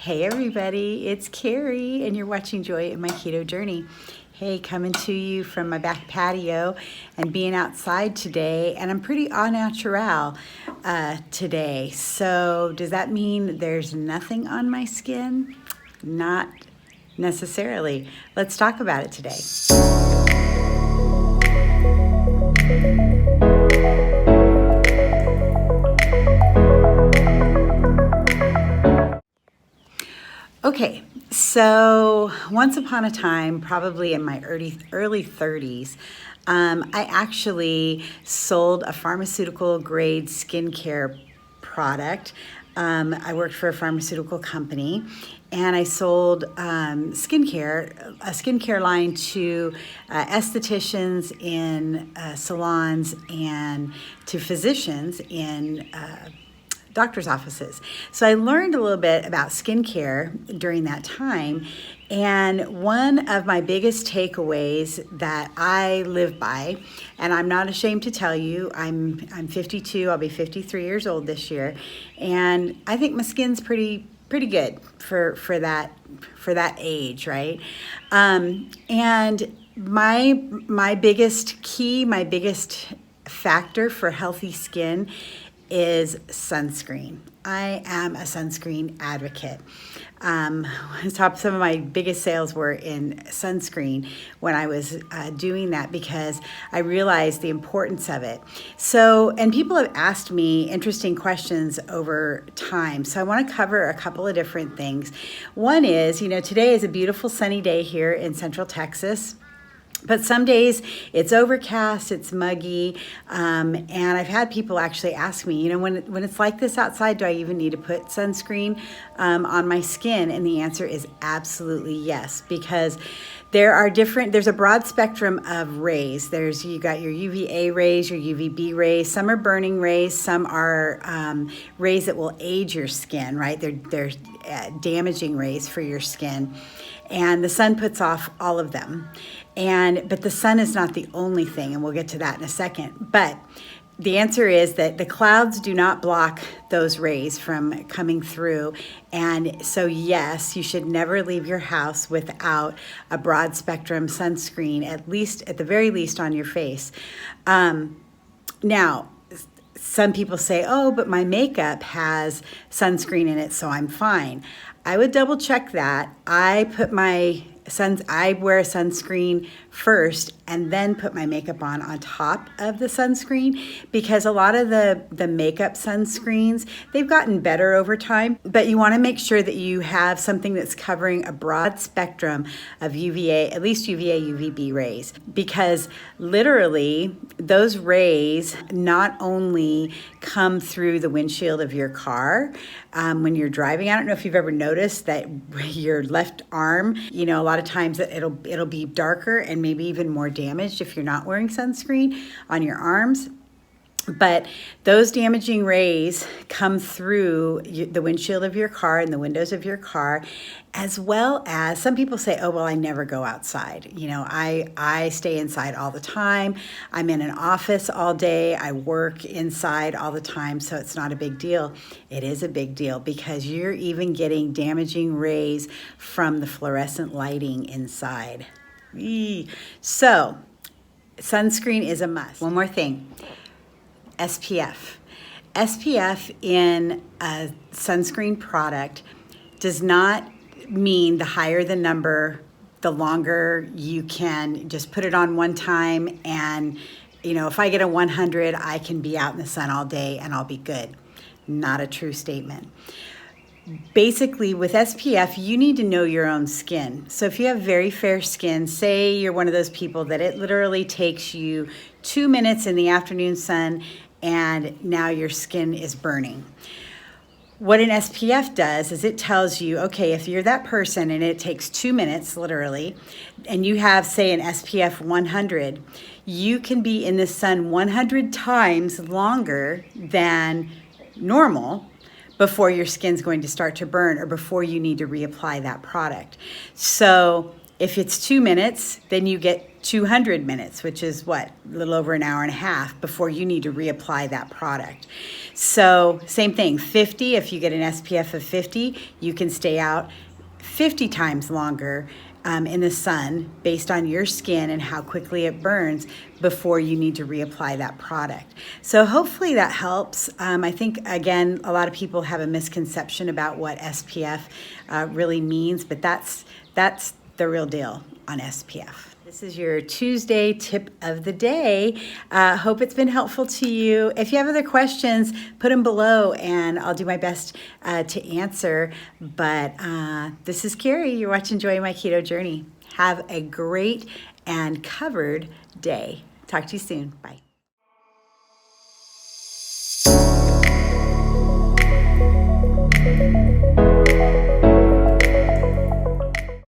Hey everybody, it's Carrie and you're watching Joy in My Keto Journey. Hey, coming to you from my back patio and being outside today, and I'm pretty au naturel today. So does that mean there's nothing on my skin? Not necessarily. Let's talk about it today. Okay, so once upon a time, probably in my early 30s, I actually sold a pharmaceutical grade skincare product. I worked for a pharmaceutical company, and I sold a skincare line to estheticians in salons and to physicians in doctor's offices. So I learned a little bit about skincare during that time. And one of my biggest takeaways that I live by, and I'm not ashamed to tell you, I'm 52, I'll be 53 years old this year. And I think my skin's pretty good for that age, right? And my biggest factor for healthy skin is sunscreen. I am a sunscreen advocate. Some of my biggest sales were in sunscreen when I was doing that because I realized the importance of it. So, and people have asked me interesting questions over time. So I want to cover a couple of different things. One is, today is a beautiful sunny day here in Central Texas. But some days it's overcast, it's muggy, and I've had people actually ask me, when it's like this outside, do I even need to put sunscreen on my skin? And the answer is absolutely yes, because there's a broad spectrum of rays. You got your UVA rays, your UVB rays. Some are burning rays. Some are rays that will age your skin, right? They're damaging rays for your skin. And the sun puts off all of them. But the sun is not the only thing, and we'll get to that in a second. But the answer is that the clouds do not block those rays from coming through. And so, yes, you should never leave your house without a broad spectrum sunscreen, at the very least on your face. Now, some people say, oh, but my makeup has sunscreen in it, so I'm fine. I would double check that. I wear a sunscreen first and then put my makeup on top of the sunscreen, because a lot of the makeup sunscreens, they've gotten better over time, but you want to make sure that you have something that's covering a broad spectrum of UVA, at least UVA, UVB rays, because literally those rays not only come through the windshield of your car when you're driving. I don't know if you've ever noticed that your left arm, a lot of times it'll be darker and maybe even more damaged if you're not wearing sunscreen on your arms. But those damaging rays come through the windshield of your car and the windows of your car, as well as some people say, oh, well, I never go outside. I stay inside all the time. I'm in an office all day. I work inside all the time, so it's not a big deal. It is a big deal because you're even getting damaging rays from the fluorescent lighting inside. So sunscreen is a must. One more thing. SPF. SPF in a sunscreen product does not mean the higher the number, the longer you can just put it on one time. And, if I get a 100, I can be out in the sun all day and I'll be good. Not a true statement. Basically, with SPF, you need to know your own skin. So if you have very fair skin, say you're one of those people that it literally takes you 2 minutes in the afternoon sun and now your skin is burning. What an SPF does is it tells you, okay, if you're that person and it takes 2 minutes literally, and you have, say, an SPF 100, you can be in the sun 100 times longer than normal before your skin's going to start to burn or before you need to reapply that product. So if it's 2 minutes, then you get 200 minutes, which is what, a little over an hour and a half before you need to reapply that product. So same thing, 50, if you get an SPF of 50, you can stay out 50 times longer in the sun based on your skin and how quickly it burns before you need to reapply that product. So hopefully that helps. I think, again, a lot of people have a misconception about what SPF really means, but that's the real deal on SPF. This is your Tuesday tip of the day. Hope it's been helpful to you. If you have other questions, put them below and I'll do my best to answer. But this is Carrie. You're watching Joy My Keto Journey. Have a great and covered day. Talk to you soon. Bye.